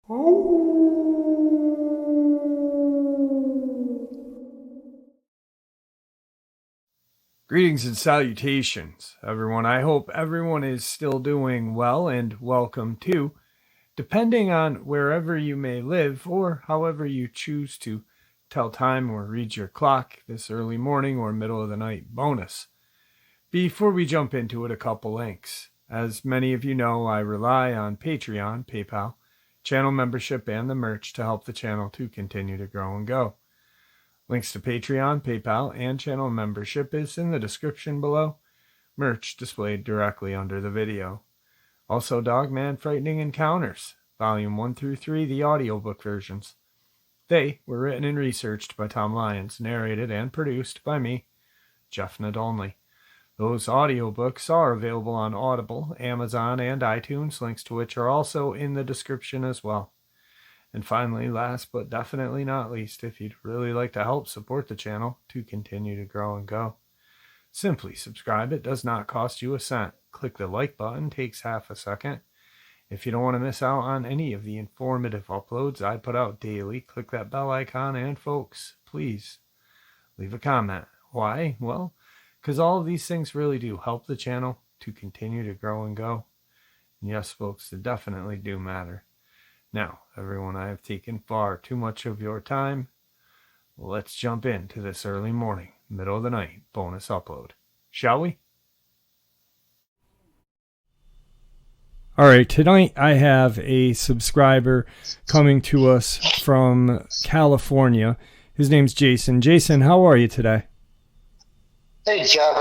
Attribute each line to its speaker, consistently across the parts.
Speaker 1: Greetings and salutations, everyone. I hope everyone is still doing well, and welcome to, depending on wherever you may live or however you choose to tell time or read your clock, this early morning or middle of the night bonus. Before we jump into it, a couple links. As many of you know, I rely on Patreon, PayPal, channel membership, and the merch to help the channel to continue to grow and go. Links to Patreon, PayPal, and channel membership is in the description below. Merch displayed directly under the video. Also, Dogman Frightening Encounters, Volume 1 through 3, the audiobook versions. They were written and researched by Tom Lyons, narrated and produced by me, Jeff Nadolny. Those audiobooks are available on Audible, Amazon, and iTunes, links to which are also in the description as well. And finally, last but definitely not least, if you'd really like to help support the channel to continue to grow and go, simply subscribe. It does not cost you a cent. Click the like button, takes half a second. If you don't want to miss out on any of the informative uploads I put out daily, click that bell icon, and folks, please leave a comment. Why? Well, because all of these things really do help the channel to continue to grow and go. And yes, folks, they definitely do matter. Now, everyone, I have taken far too much of your time. Let's jump into this early morning, middle of the night bonus upload, shall we? All right, tonight I have a subscriber coming to us from California. His name's Jason. Jason, how are you today?
Speaker 2: Hey, Jeff.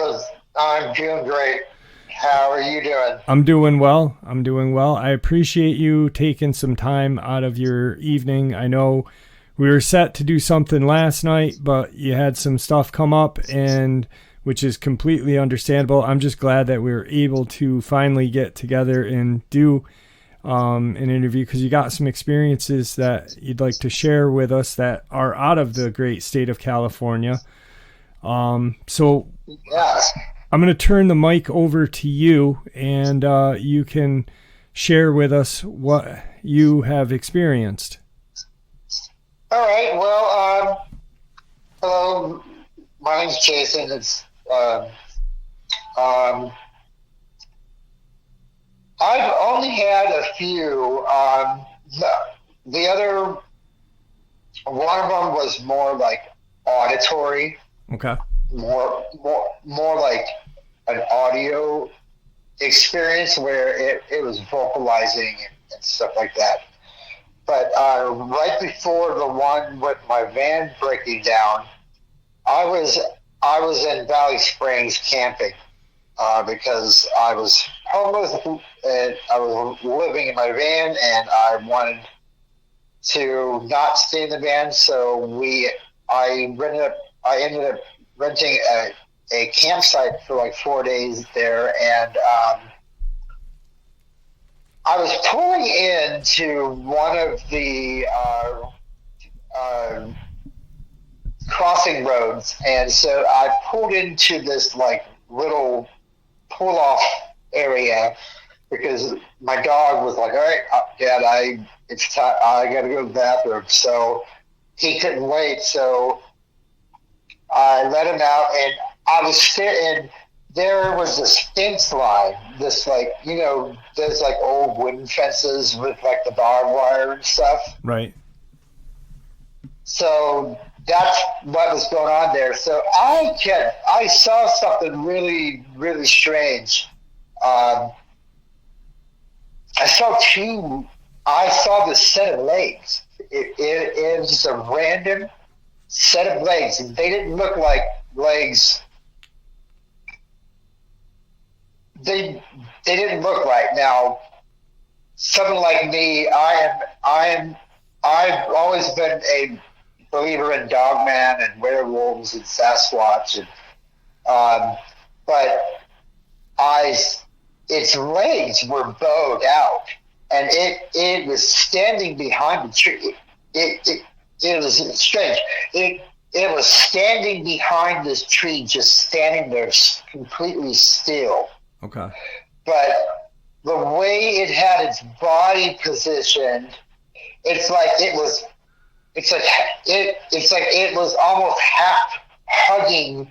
Speaker 2: I'm doing great. How are you doing?
Speaker 1: I'm doing well. I appreciate you taking some time out of your evening. I know we were set to do something last night, but you had some stuff come up, and which is completely understandable. I'm just glad that we were able to finally get together and do an interview, because you got some experiences that you'd like to share with us that are out of the great state of California. So
Speaker 2: Yes.
Speaker 1: I'm going to turn the mic over to you, and you can share with us what you have experienced.
Speaker 2: All right. Well, hello. My name's Jason. I've only had a few. The other one of them was more like auditory.
Speaker 1: Okay.
Speaker 2: More like an audio experience where it was vocalizing and stuff like that. But right before the one with my van breaking down, I was in Valley Springs camping because I was homeless and I was living in my van, and I wanted to not stay in the van, so I ended up renting a campsite for like 4 days there, and I was pulling into one of the crossing roads, and so I pulled into this like little pull-off area because my dog was like, "All right, Dad, it's time. I got to go to the bathroom," so he couldn't wait, so I let him out, and I was sitting. There was this fence line, this there's like old wooden fences with like the barbed wire and stuff.
Speaker 1: Right.
Speaker 2: So that's what was going on there. So I saw something really, really strange. I saw this set of legs. It was just a random set of legs, and they didn't look like legs. They didn't look right. Now, someone like me, I've always been a believer in Dogman and werewolves and Sasquatch, and but its legs were bowed out, and it was standing behind the tree. It was strange. It was standing behind this tree, just standing there completely still.
Speaker 1: Okay.
Speaker 2: But the way it had its body positioned, it's like it was. It's like it was almost half hugging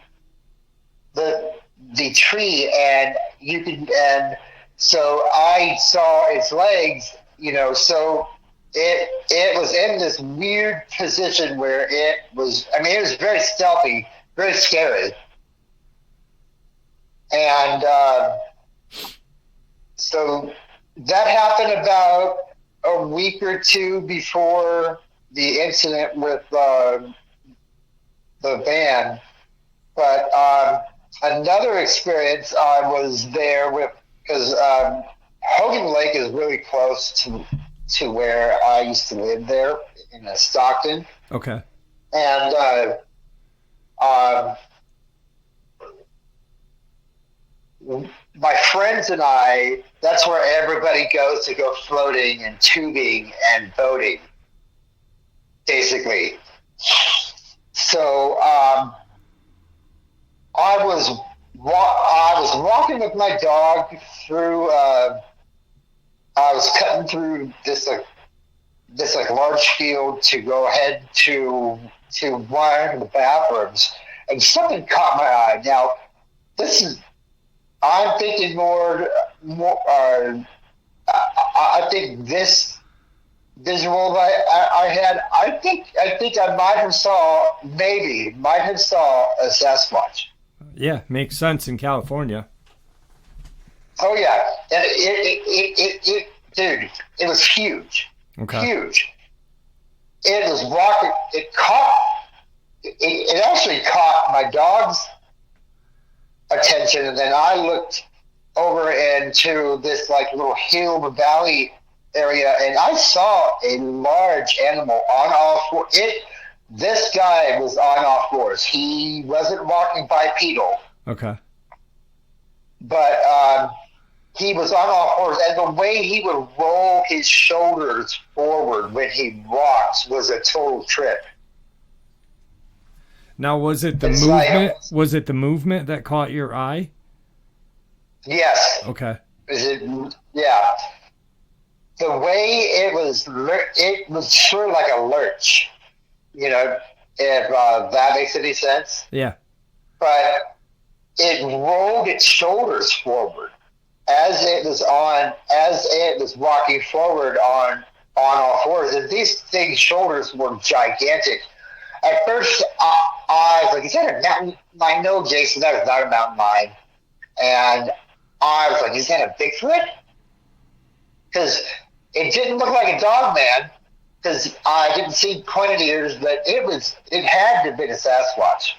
Speaker 2: the tree, and you could, and so I saw its legs, so it was in this weird position where it was, I mean, it was very stealthy, very scary. And so that happened about a week or two before the incident with the van. But another experience I was there with, because Hogan Lake is really close to where I used to live there in Stockton.
Speaker 1: Okay.
Speaker 2: And my friends and I, that's where everybody goes to go floating and tubing and boating, basically. So I was walking with my dog through. I was cutting through this large field to go ahead to one of the bathrooms, and something caught my eye. Now, I'm thinking more. I think this visual I had. I think I might have saw a Sasquatch.
Speaker 1: Yeah, makes sense in California.
Speaker 2: Oh yeah, and it dude, it was huge.
Speaker 1: Okay.
Speaker 2: Huge. It was walking. It actually caught my dog's attention, and then I looked over into this like little hill valley area, and I saw a large animal on all fours. This guy was on all fours. He wasn't walking bipedal.
Speaker 1: Okay.
Speaker 2: But he was on all fours, and the way he would roll his shoulders forward when he walks was a total trip.
Speaker 1: Now, was it the movement? Was it the movement that caught your eye?
Speaker 2: Yes.
Speaker 1: Okay.
Speaker 2: Yeah. The way it was sort of like a lurch, if that makes any sense.
Speaker 1: Yeah.
Speaker 2: But it rolled its shoulders forward as it was walking forward on all fours, and these things' shoulders were gigantic. At first, I was like, "Is that a mountain?" I know, Jason, that is not a mountain lion. And I was like, "Is that a Bigfoot?" Because it didn't look like a Dogman, because I didn't see pointed ears, but it had to have been a Sasquatch.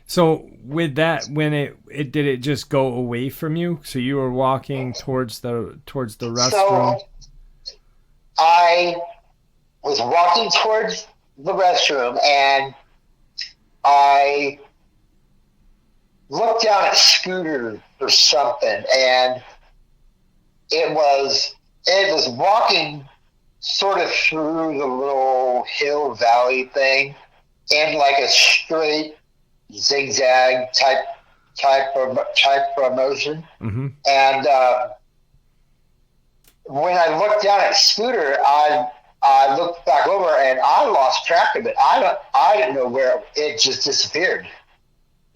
Speaker 1: So with that, when it did it just go away from you? So you were walking towards the restroom.
Speaker 2: So I was walking towards the restroom, and I looked down at Scooter or something, and it was walking sort of through the little hill valley thing in like a straight zigzag type of motion.
Speaker 1: Mm-hmm.
Speaker 2: And when I looked down at Scooter, I looked back over and I lost track of it. I didn't know where it just disappeared.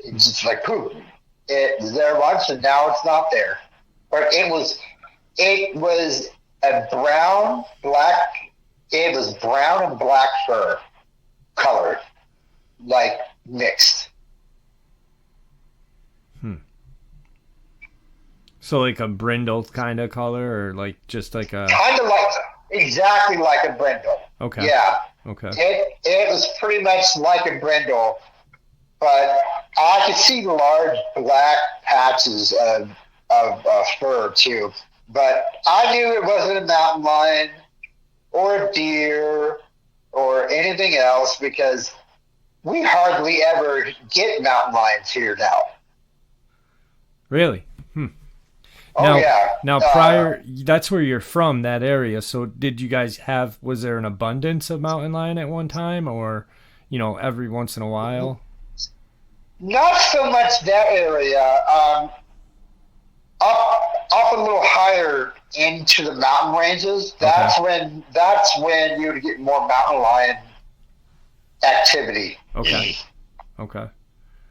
Speaker 2: It's just like poof. It was there once and now it's not there. But it was a brown and black fur color, like mixed.
Speaker 1: So like a brindle kind of color, or like just like a
Speaker 2: kind of like exactly like a brindle.
Speaker 1: Okay.
Speaker 2: Yeah.
Speaker 1: Okay.
Speaker 2: It was pretty much like a brindle, but I could see large black patches of fur too. But I knew it wasn't a mountain lion or a deer or anything else, because we hardly ever get mountain lions here now.
Speaker 1: Really?
Speaker 2: Oh,
Speaker 1: now,
Speaker 2: yeah.
Speaker 1: Now, prior, that's where you're from, that area. So did you guys was there an abundance of mountain lion at one time, or, every once in a while?
Speaker 2: Not so much that area. Up a little higher higher into the mountain ranges, that's when you would get more mountain lion activity.
Speaker 1: Okay.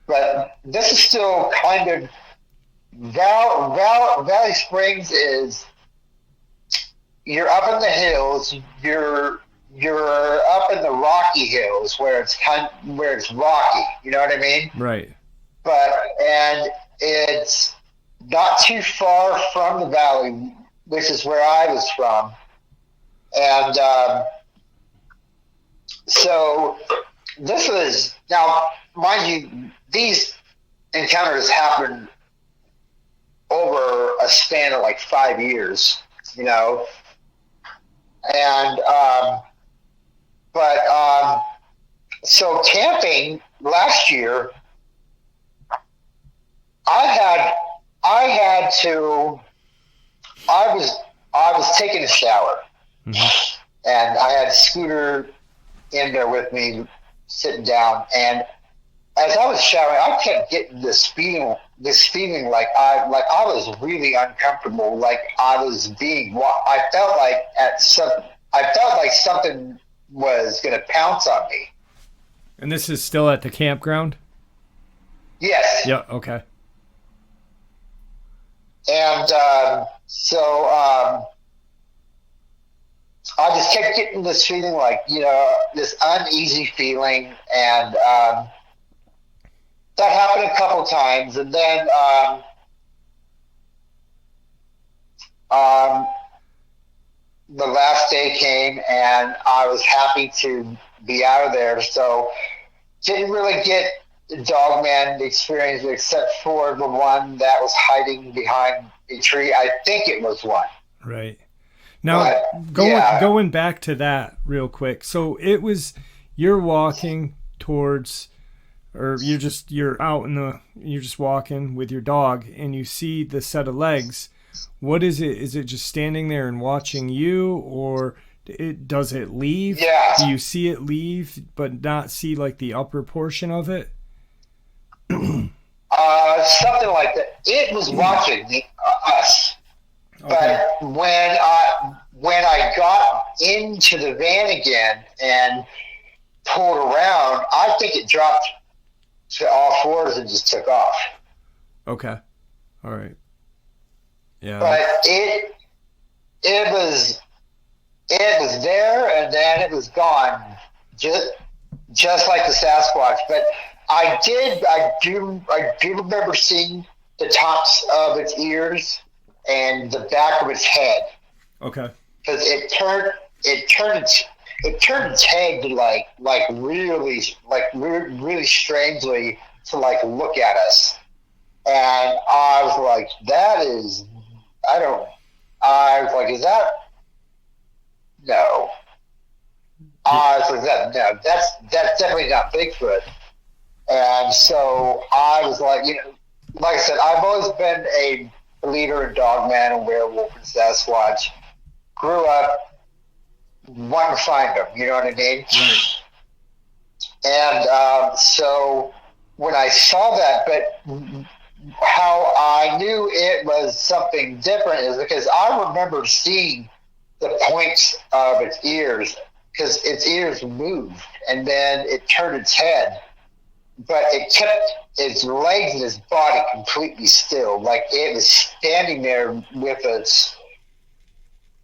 Speaker 2: But this is still kind of Valley Springs is, you're up in the hills, you're up in the rocky hills where it's rocky, you know what I mean?
Speaker 1: Right.
Speaker 2: And it's not too far from the valley, which is where I was from. And so this was, now, mind you, these encounters happened over a span of like 5 years, you know. And, so camping last year, I was taking a shower, and I had Scooter in there with me, sitting down, and as I was showering, I kept getting this feeling like I was really uncomfortable, like I was being. I felt like something was going to pounce on me.
Speaker 1: And this is still at the campground?
Speaker 2: Yes.
Speaker 1: Yeah. Okay.
Speaker 2: And so I just kept getting this feeling, like, you know, this uneasy feeling, and that happened a couple times, and then the last day came, and I was happy to be out of there. So didn't really get the Dogman experience except for the one that was hiding behind a tree. I think it was one.
Speaker 1: Right. Now, going back to that real quick. So you're walking towards, or you're just walking with your dog, and you see the set of legs. What is it? Is it just standing there and watching you, or does it leave?
Speaker 2: Yeah.
Speaker 1: Do you see it leave but not see like the upper portion of it?
Speaker 2: Something like that. It was watching us. Okay. But when I got into the van again and pulled around, I think it dropped to all fours and just took off.
Speaker 1: Okay. All right. Yeah.
Speaker 2: But it was there, and then it was gone, just like the Sasquatch. But I do remember seeing the tops of its ears and the back of its head.
Speaker 1: Okay.
Speaker 2: Because it turned its head to like really strangely to like look at us, and I was like, is that? No. I was like, no, that's definitely not Bigfoot. And so I was like, you know, like I said, I've always been a believer in Dogman and werewolf and Sasquatch. Grew up wanting to find them, you know what I mean?
Speaker 1: Right.
Speaker 2: And so when I saw that, but how I knew it was something different is because I remember seeing the points of its ears, because its ears moved, and then it turned its head, but it kept its legs and its body completely still, like it was standing there with its.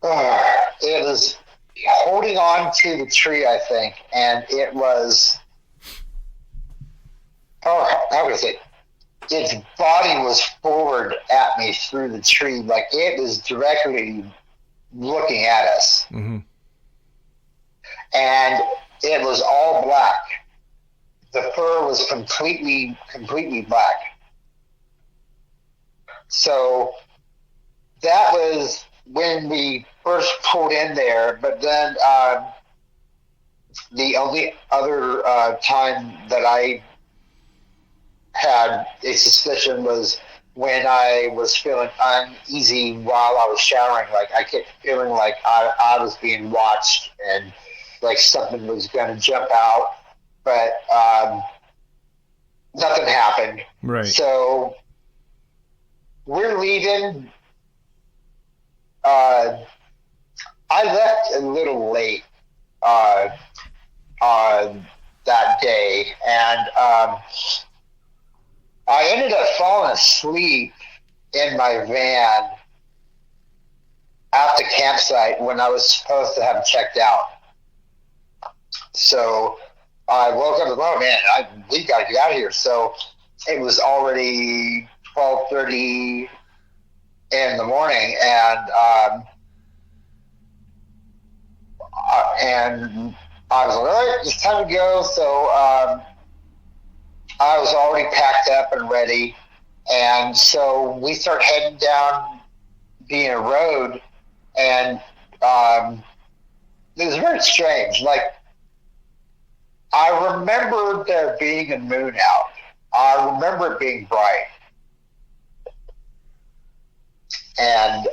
Speaker 2: It was holding on to the tree, I think, and it was. How was it? Its body was forward at me through the tree, like it was directly looking at us.
Speaker 1: Mm-hmm.
Speaker 2: And it was all black. The fur was completely black. So that was when we first pulled in there. But then the only other time that I had a suspicion was when I was feeling uneasy while I was showering. Like I kept feeling like I was being watched, and like something was going to jump out, but nothing happened.
Speaker 1: Right.
Speaker 2: So we're leaving, I left a little late uh, that day, and I ended up falling asleep in my van at the campsite when I was supposed to have checked out. So I woke up and oh man, we got to get out of here. So it was already 12:30 in the morning, and I was like, all right, it's time to go. So I was already packed up and ready, and so we start heading down being a road, and it was very strange. Like, I remember there being a moon out. I remember it being bright. And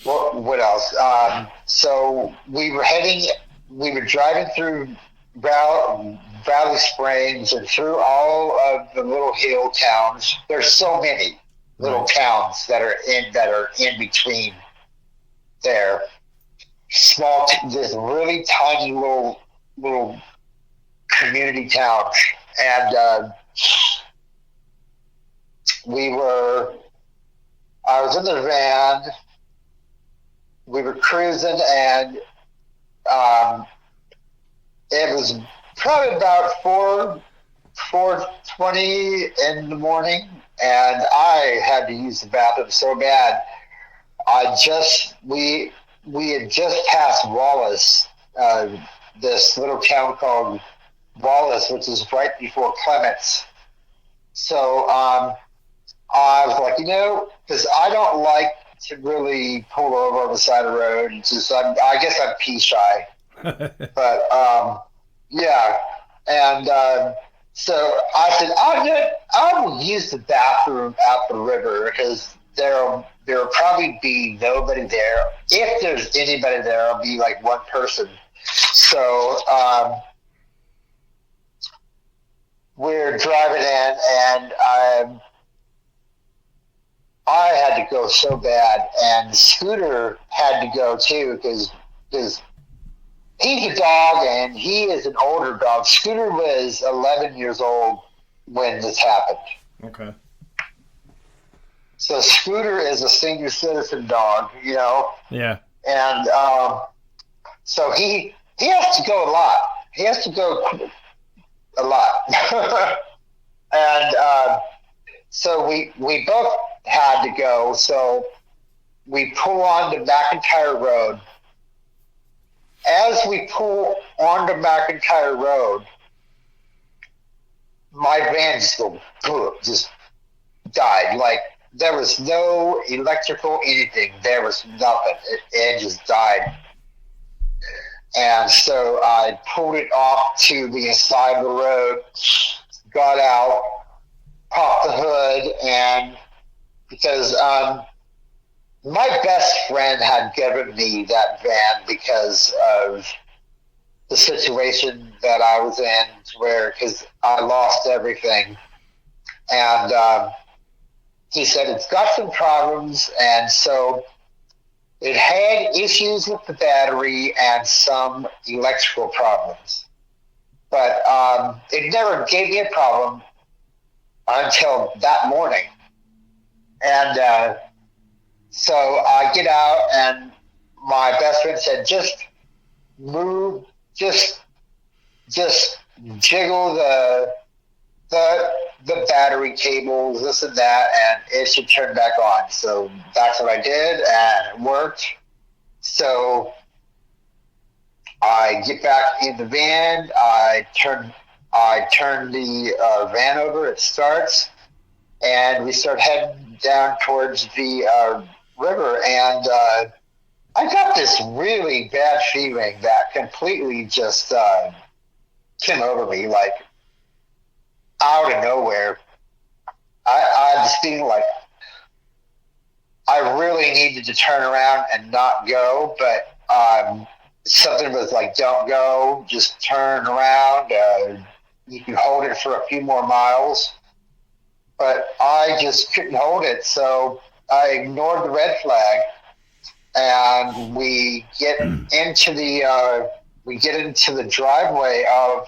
Speaker 2: what else? So we were driving through Valley Springs and through all of the little hill towns. There's so many little towns that are in between there. Small, just really tiny little community towns, and I was in the van. We were cruising, and it was probably about 4:20 in the morning, and I had to use the bathroom so bad. We had just passed Wallace, this little town called Wallace, which is right before Clements. So I was like, because I don't like to really pull over on the side of the road. It's just, I guess I'm pee shy. But yeah, and so I said, I will use the bathroom at the river because there will probably be nobody there. If there's anybody there, it'll be like one person. So we're driving in, and I had to go so bad, and Scooter had to go too because he's a dog, and he is an older dog. Scooter was 11 years old when this happened.
Speaker 1: Okay.
Speaker 2: So Scooter is a senior citizen dog,
Speaker 1: Yeah.
Speaker 2: And so he has to go a lot. He has to go a lot. And so we both had to go. So we pull on to McIntyre Road. As we pull onto McIntyre Road, my van just died. Like, there was no electrical anything. There was nothing. It just died. And so I pulled it off to the side of the road, got out, popped the hood, and because my best friend had given me that van because of the situation that I was in, because I lost everything. And he said it's got some problems, and so it had issues with the battery and some electrical problems. But it never gave me a problem until that morning. And so I get out, and my best friend said, just move, just jiggle the battery cables, this and that, and it should turn back on. So that's what I did, and it worked. So I get back in the van, I turn the van over, it starts, and we start heading down towards the river, and I got this really bad feeling that completely just came over me, like out of nowhere. I was feeling like I really needed to turn around and not go, but something was like, don't go, just turn around. You can hold it for a few more miles. But I just couldn't hold it, so I ignored the red flag, and we get into the driveway of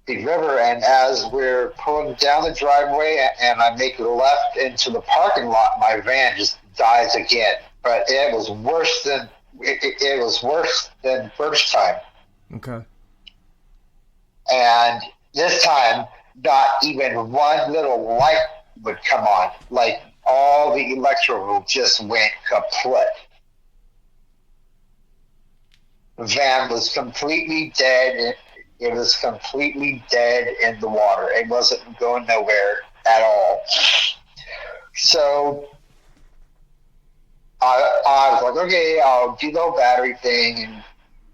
Speaker 2: the river, and as we're pulling down the driveway and I make a left into the parking lot, my van just dies again. But it was worse than first time.
Speaker 1: Okay.
Speaker 2: And this time, not even one little light would come on. Like, all the electrical just went kaput. The van was completely dead. It was completely dead in the water. It wasn't going nowhere at all. So I was like, okay, I'll do the whole battery thing and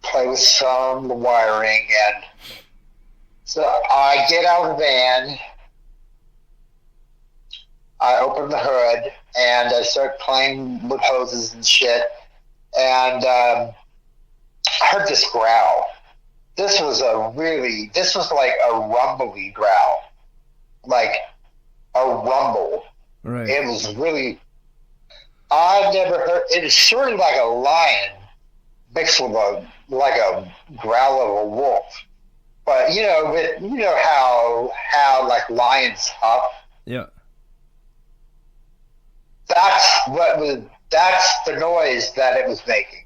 Speaker 2: play with some wiring. And so I get out of the van, I open the hood, and I start playing with hoses and shit. And I heard this growl. This was like a rumbly growl. Like a rumble.
Speaker 1: Right.
Speaker 2: It was really, I've never heard, it is sort of like a lion mixed with like a growl of a wolf. But you know how like lions huff?
Speaker 1: Yeah.
Speaker 2: That's the noise that it was making.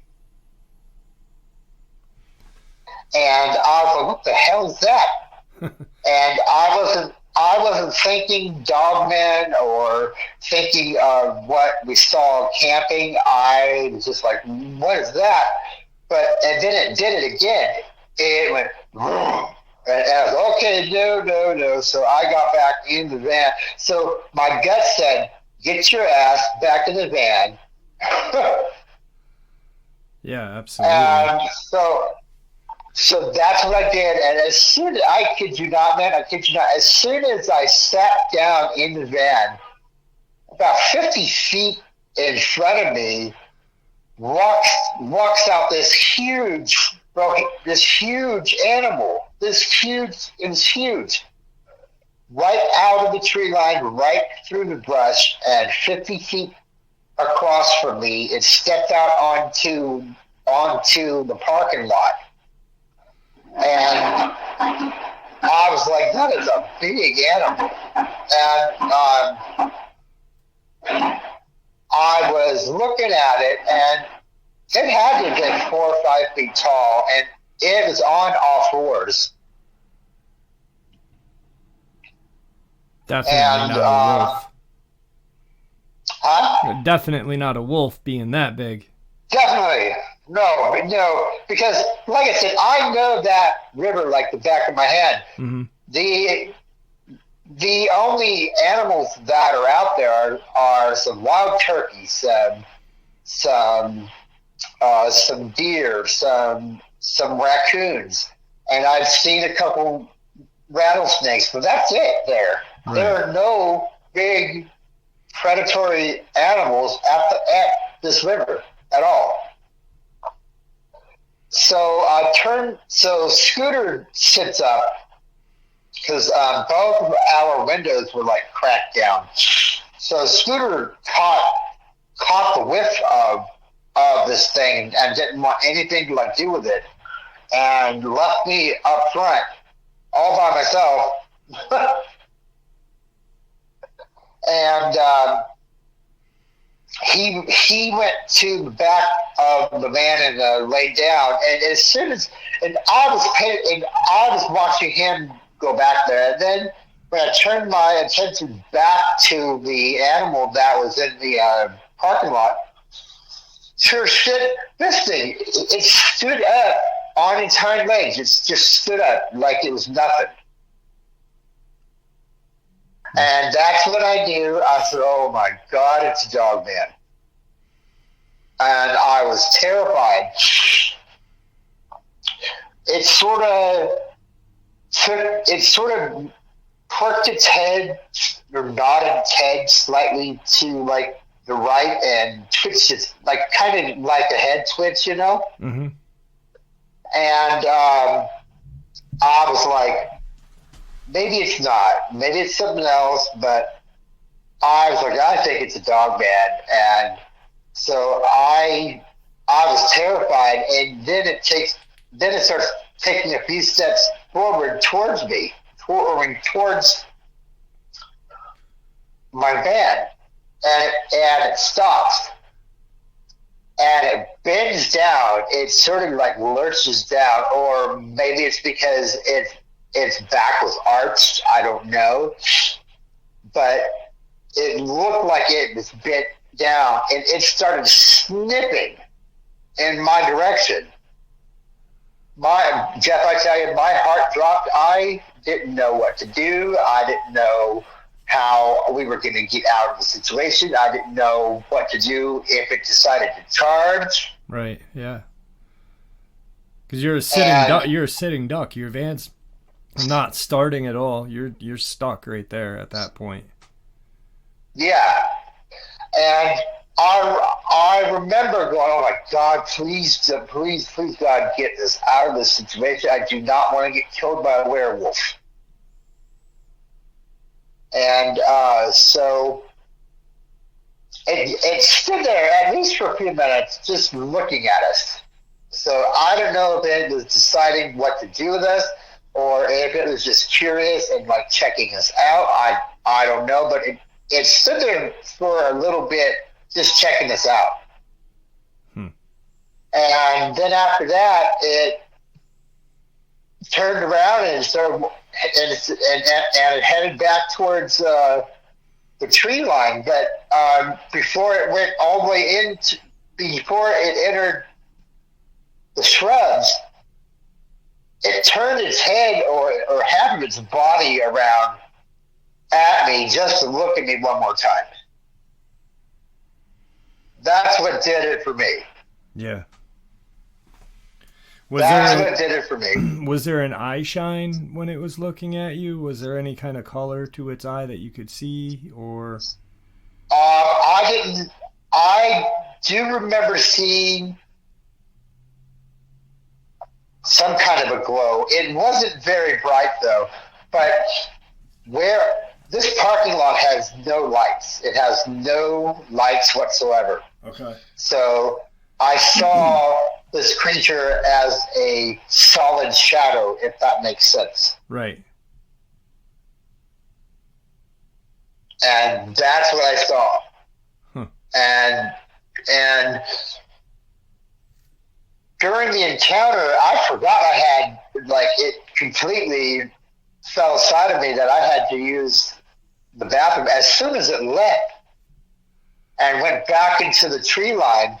Speaker 2: And I was like, what the hell is that? And I wasn't thinking Dogman or thinking of what we saw camping. I was just like, what is that? And then it did it again. It went, and I was okay, no. So I got back in the van. So my gut said, get your ass back in the van.
Speaker 1: Yeah, absolutely.
Speaker 2: So that's what I did, and as soon as I kid you not, as soon as I sat down in the van, about 50 feet in front of me, walks out this huge animal. It was huge. Right out of the tree line, right through the brush, and 50 feet across from me, it stepped out onto the parking lot. And I was like, that is a big animal. And I was looking at it, and it had to have been 4 or 5 feet tall, and it was on all fours.
Speaker 1: Definitely not a wolf.
Speaker 2: Huh?
Speaker 1: Definitely not a wolf being that big.
Speaker 2: Definitely. No, because like I said, I know that river like the back of my hand.
Speaker 1: Mm-hmm.
Speaker 2: The only animals that are out there are some wild turkeys, some deer, some raccoons, and I've seen a couple rattlesnakes, but that's it there. Right. There are no big predatory animals at this river at all. So Scooter sits up because both of our windows were like cracked down. So Scooter caught the whiff of this thing and didn't want anything to like do with it, and left me up front all by myself. And he went to the back of the van and laid down. And as soon as I was watching him go back there. And then when I turned my attention back to the animal that was in the parking lot, sure shit, this thing it stood up on its hind legs. It just stood up like it was nothing. And that's what I knew. I said, oh my God, it's a Dogman. And I was terrified. It sort of perked its head or nodded its head slightly to like the right and twitched it, like kind of like a head twitch, you know?
Speaker 1: Mm-hmm.
Speaker 2: And I was like, maybe it's not. Maybe it's something else, but I was like, I think it's a dog man, and so I was terrified, and then it starts taking a few steps forward towards me, towards my van, and it stops, and it bends down. It sort of like lurches down, or maybe it's because its back was arched. I don't know, but it looked like it was bent down, and it started snipping in my direction. Jeff, I tell you, my heart dropped. I didn't know what to do. I didn't know how we were going to get out of the situation. I didn't know what to do if it decided to charge.
Speaker 1: Right. Yeah. Because you're a sitting duck. You're a sitting duck. Your van's not starting at all. You're stuck right there at that point.
Speaker 2: Yeah, and I remember going, oh my God, please, God, get us out of this situation. I do not want to get killed by a werewolf. And so it stood there at least for a few minutes just looking at us. So I don't know if it was deciding what to do with us or if it was just curious and like checking us out. I don't know, but it stood there for a little bit just checking us out. And then after that, it turned around and started, and it headed back towards the tree line. But before it went all the way into, before it entered the shrubs, it turned its head or half of its body around at me just to look at me one more time. That's what did it for me.
Speaker 1: Yeah.
Speaker 2: That's what did it for me.
Speaker 1: Was there an eye shine when it was looking at you? Was there any kind of color to its eye that you could see, or?
Speaker 2: I didn't. I do remember seeing some kind of a glow. It wasn't very bright though, but where this parking lot has no lights. It has no lights whatsoever.
Speaker 1: Okay.
Speaker 2: So I saw this creature as a solid shadow, if that makes sense.
Speaker 1: Right.
Speaker 2: And that's what I saw.
Speaker 1: Huh.
Speaker 2: And during the encounter, I forgot I had, like, it completely fell aside of me that I had to use the bathroom. As soon as it left and went back into the tree line,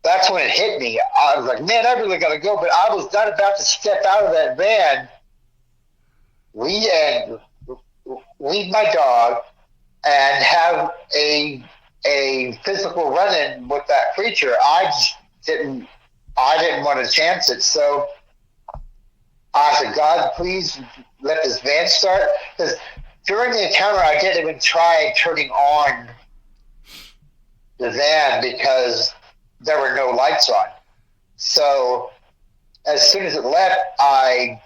Speaker 2: that's when it hit me. I was like, man, I really got to go. But I was not about to step out of that van, lead my dog, and have a physical run-in with that creature. I didn't want to chance it. So I said, God, please let this van start. Because during the encounter, I didn't even try turning on the van because there were no lights on. So as soon as it left, I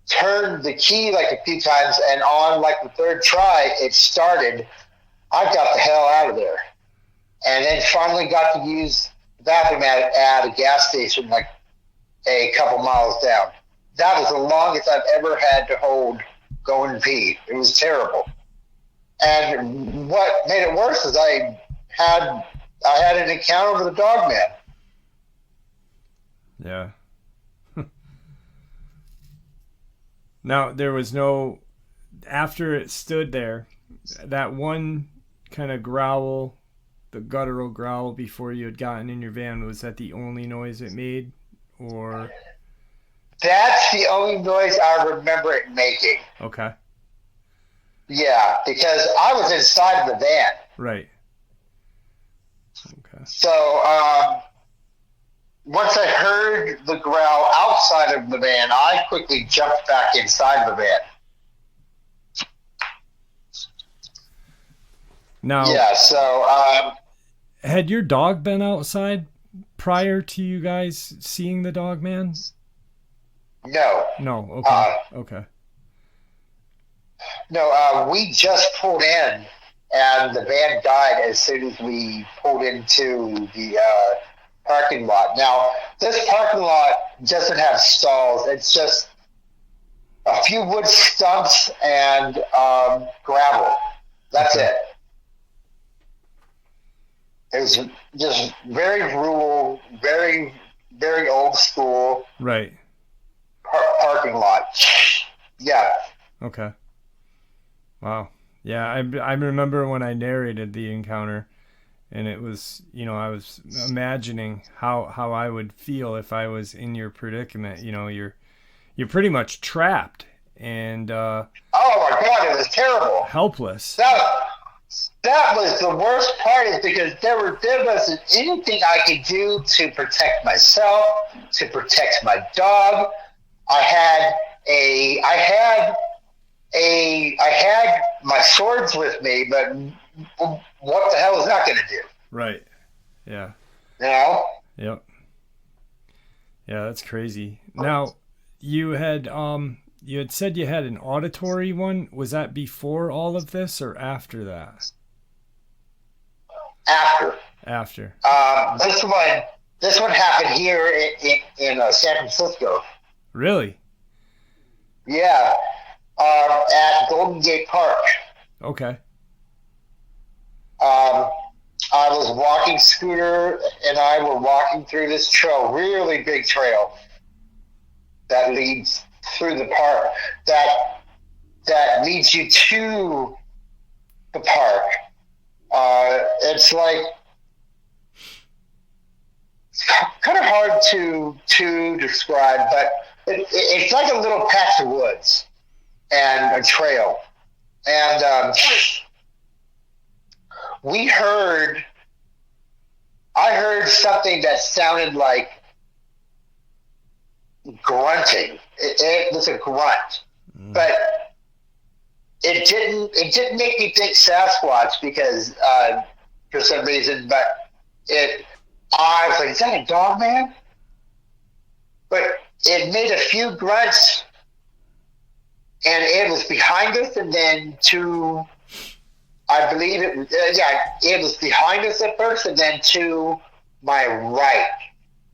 Speaker 2: turned the key like a few times, and on like the third try, it started. I got the hell out of there. And then finally got to use the bathroom at a gas station like a couple miles down. That was the longest I've ever had to hold going to pee. It was terrible. And what made it worse is I had an encounter with a Dogman.
Speaker 1: Yeah. Now, there was no, after it stood there, that one kind of growl, the guttural growl before you had gotten in your van, was that the only noise it made? Or?
Speaker 2: That's the only noise I remember it making.
Speaker 1: Okay.
Speaker 2: Yeah, because I was inside of the van.
Speaker 1: Right. Okay.
Speaker 2: So once I heard the growl outside of the van, I quickly jumped back inside the van.
Speaker 1: Now,
Speaker 2: yeah, so
Speaker 1: had your dog been outside prior to you guys seeing the Dogman?
Speaker 2: No.
Speaker 1: No. Okay. Okay.
Speaker 2: No, we just pulled in, and the van died as soon as we pulled into the parking lot. Now, this parking lot doesn't have stalls. It's just a few wood stumps and gravel. That's it. It was just very rural, very, very old school.
Speaker 1: Right.
Speaker 2: Parking lot. Yeah.
Speaker 1: Okay. Wow. Yeah, I remember when I narrated the encounter, and it was, I was imagining how I would feel if I was in your predicament. You're pretty much trapped and
Speaker 2: oh my God, it was terrible.
Speaker 1: Helpless.
Speaker 2: That was the worst part, is because there wasn't anything I could do to protect myself, to protect my dog. I had my swords with me, but what the hell was that going to do?
Speaker 1: Right. Yeah.
Speaker 2: You know?
Speaker 1: Yep. Yeah, that's crazy. Now, you had said you had an auditory one. Was that before all of this or after that? After.
Speaker 2: This one happened here in San Francisco.
Speaker 1: Really?
Speaker 2: Yeah. At Golden Gate Park.
Speaker 1: Okay.
Speaker 2: I was walking, Scooter and I were walking through this trail, really big trail that leads through the park, that leads you to the park. It's like, it's kind of hard to describe, but it's like a little patch of woods and a trail. And I heard something that sounded like grunting. It was a grunt, but it didn't make me think Sasquatch, because for some reason, but I was like, is that a Dogman? But it made a few grunts, and it was behind us, and then I believe it was behind us at first, and then to my right.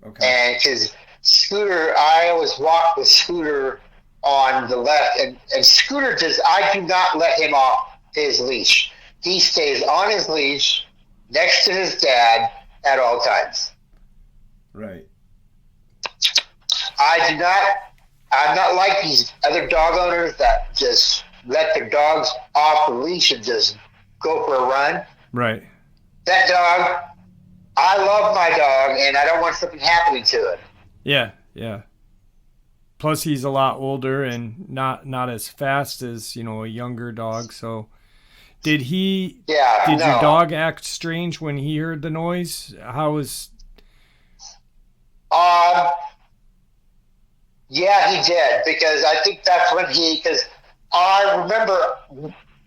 Speaker 1: Okay.
Speaker 2: And because Scooter, I always walk with Scooter on the left, and Scooter I do not let him off his leash. He stays on his leash next to his dad at all times.
Speaker 1: Right.
Speaker 2: I'm not like these other dog owners that just let their dogs off the leash and just go for a run.
Speaker 1: Right.
Speaker 2: That dog, I love my dog, and I don't want something happening to it.
Speaker 1: Yeah, yeah. Plus, he's a lot older and not as fast as, a younger dog. So, did your dog act strange when he heard the noise? How was?
Speaker 2: Yeah, he did, because I think that's when because I remember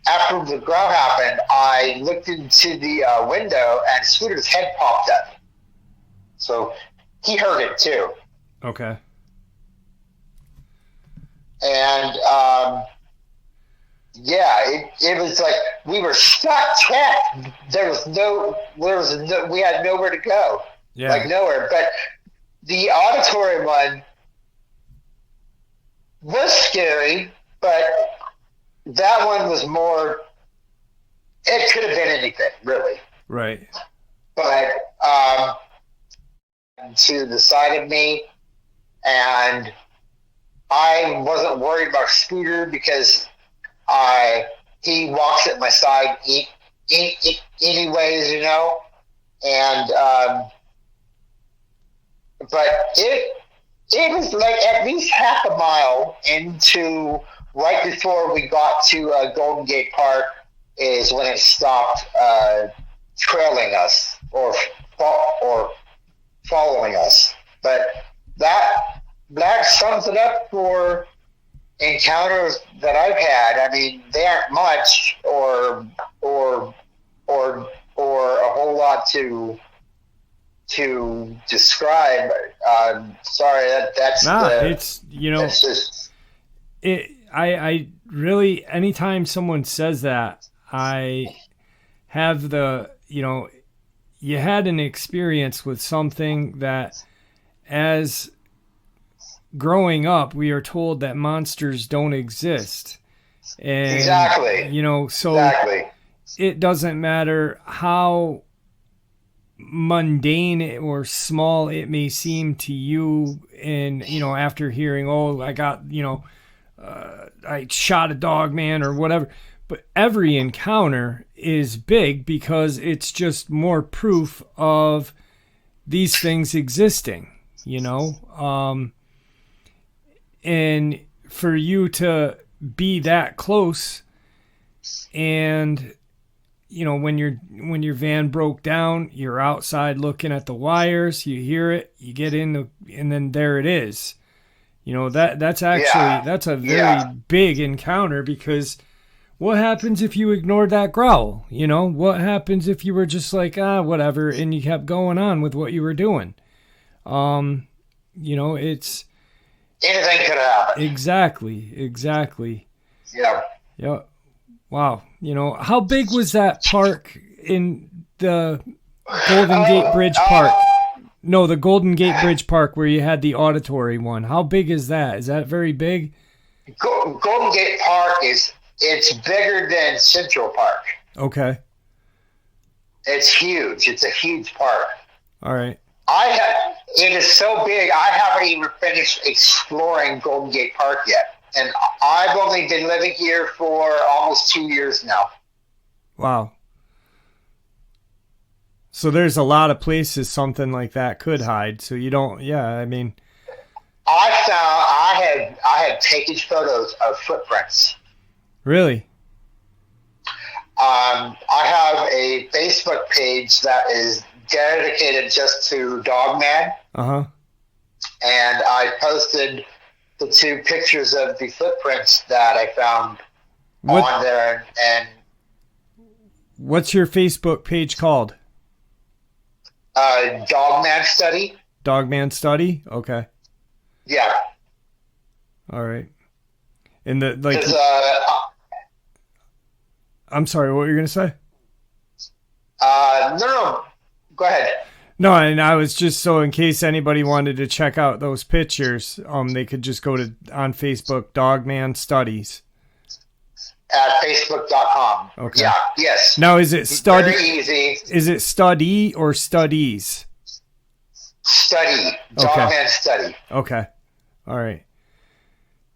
Speaker 2: after the growl happened, I looked into the window and Scooter's head popped up. So he heard it too.
Speaker 1: Okay.
Speaker 2: And it was like we were stuck trapped. We had nowhere to go.
Speaker 1: Yeah.
Speaker 2: Like nowhere. But the auditory one was scary, but that one was more, it could have been anything, really.
Speaker 1: Right.
Speaker 2: But to the side of me, and I wasn't worried about Scooter because he walks at my side anyways, and but it was like at least half a mile into, right before we got to Golden Gate Park, is when it stopped trailing us or following us. But that sums it up for encounters that I've had. I mean, they aren't much or a whole lot to describe. Sorry, that's
Speaker 1: it's
Speaker 2: it's just,
Speaker 1: I really, anytime someone says that, I have the, you had an experience with something that, as growing up, we are told that monsters don't exist. And,
Speaker 2: Exactly.
Speaker 1: So
Speaker 2: Exactly.
Speaker 1: it doesn't matter how mundane or small it may seem to you. And, after hearing, oh, I got, I shot a dog man or whatever. But every encounter is big because it's just more proof of these things existing, and for you to be that close, and when your van broke down, you're outside looking at the wires, you hear it, you get in and then there it is. That's actually that's a very big encounter, because what happens if you ignored that growl? What happens if you were just like, whatever, and you kept going on with what you were doing? It's
Speaker 2: Anything could happen.
Speaker 1: Exactly.
Speaker 2: Yeah.
Speaker 1: Yeah. Wow. How big was that park in the Golden Gate Bridge Park? No, the Golden Gate Bridge Park where you had the auditory one. How big is that? Is that very big?
Speaker 2: Golden Gate Park it's bigger than Central Park.
Speaker 1: Okay.
Speaker 2: It's huge. It's a huge park.
Speaker 1: All right.
Speaker 2: It is so big, I haven't even finished exploring Golden Gate Park yet. And I've only been living here for almost 2 years now.
Speaker 1: Wow. So there's a lot of places something like that could hide. So you don't, I
Speaker 2: had taken photos of footprints.
Speaker 1: Really?
Speaker 2: I have a Facebook page that is dedicated just to Dogman.
Speaker 1: Uh-huh.
Speaker 2: And I posted the 2 pictures of the footprints that I found on there. And
Speaker 1: what's your Facebook page called?
Speaker 2: Dogman Study.
Speaker 1: Dogman Study? Okay.
Speaker 2: Yeah.
Speaker 1: All right. And I'm sorry, what were you going to say?
Speaker 2: No. Go ahead.
Speaker 1: No, and I was just, so in case anybody wanted to check out those pictures, they could just go to on Facebook, Dogman Studies.
Speaker 2: At facebook.com.
Speaker 1: Okay.
Speaker 2: Yeah, yes.
Speaker 1: Now, is it study?
Speaker 2: Very easy.
Speaker 1: Is it study or studies?
Speaker 2: Study. Dogman Study.
Speaker 1: Okay. All right.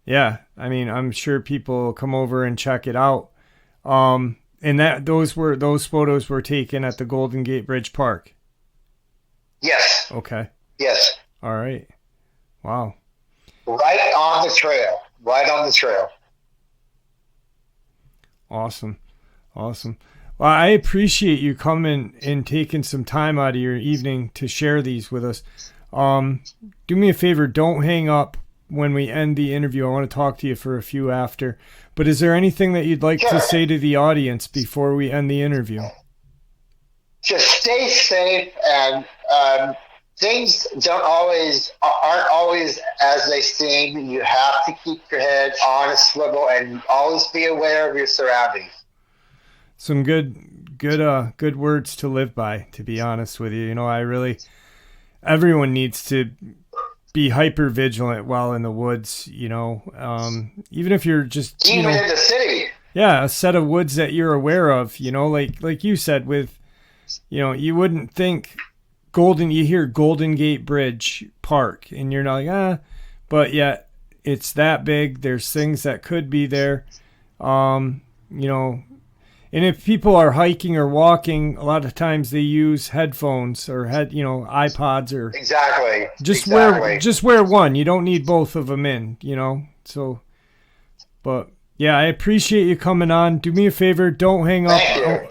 Speaker 1: Yeah, I mean, I'm sure people will come over and check it out. And those photos were taken at the Golden Gate Bridge Park.
Speaker 2: Yes.
Speaker 1: Okay.
Speaker 2: Yes.
Speaker 1: All right. Wow.
Speaker 2: Right on the trail. Right on the trail.
Speaker 1: Awesome. Well, I appreciate you coming and taking some time out of your evening to share these with us. Do me a favor, don't hang up when we end the interview. I want to talk to you for a few after. But is there anything that you'd like to say to the audience before we end the interview?
Speaker 2: Just stay safe, and things aren't always as they seem. You have to keep your head on a swivel and always be aware of your surroundings.
Speaker 1: Some good words to live by, to be honest with you. Everyone needs to be hyper vigilant while in the woods, even if you're just,
Speaker 2: even in the city.
Speaker 1: Yeah, a set of woods that you're aware of, like you said, with, you wouldn't think you hear Golden Gate Bridge Park and you're not like, but yet it's that big. There's things that could be there. And if people are hiking or walking, a lot of times they use headphones or iPods or
Speaker 2: exactly.
Speaker 1: Just wear one. You don't need both of them in, So, but yeah, I appreciate you coming on. Do me a favor, don't hang up.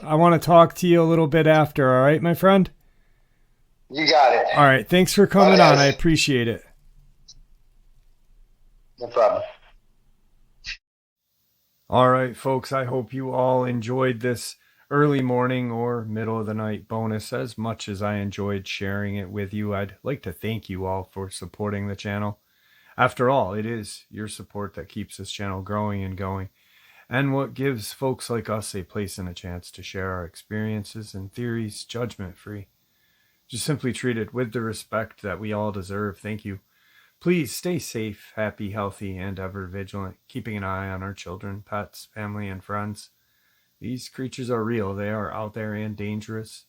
Speaker 1: I want to talk to you a little bit after. All right, my friend.
Speaker 2: You got it.
Speaker 1: All right, thanks for coming on. I appreciate it.
Speaker 2: No problem.
Speaker 1: All right, folks, I hope you all enjoyed this early morning or middle of the night bonus as much as I enjoyed sharing it with you. I'd like to thank you all for supporting the channel. After all, it is your support that keeps this channel growing and going, and what gives folks like us a place and a chance to share our experiences and theories judgment-free. Just simply treat it with the respect that we all deserve. Thank you. Please stay safe, happy, healthy, and ever vigilant, keeping an eye on our children, pets, family, and friends. These creatures are real. They are out there and dangerous.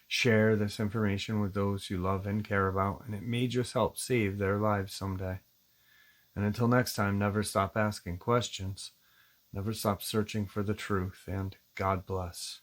Speaker 1: Share this information with those you love and care about, and it may just help save their lives someday. And until next time, never stop asking questions, never stop searching for the truth, and God bless.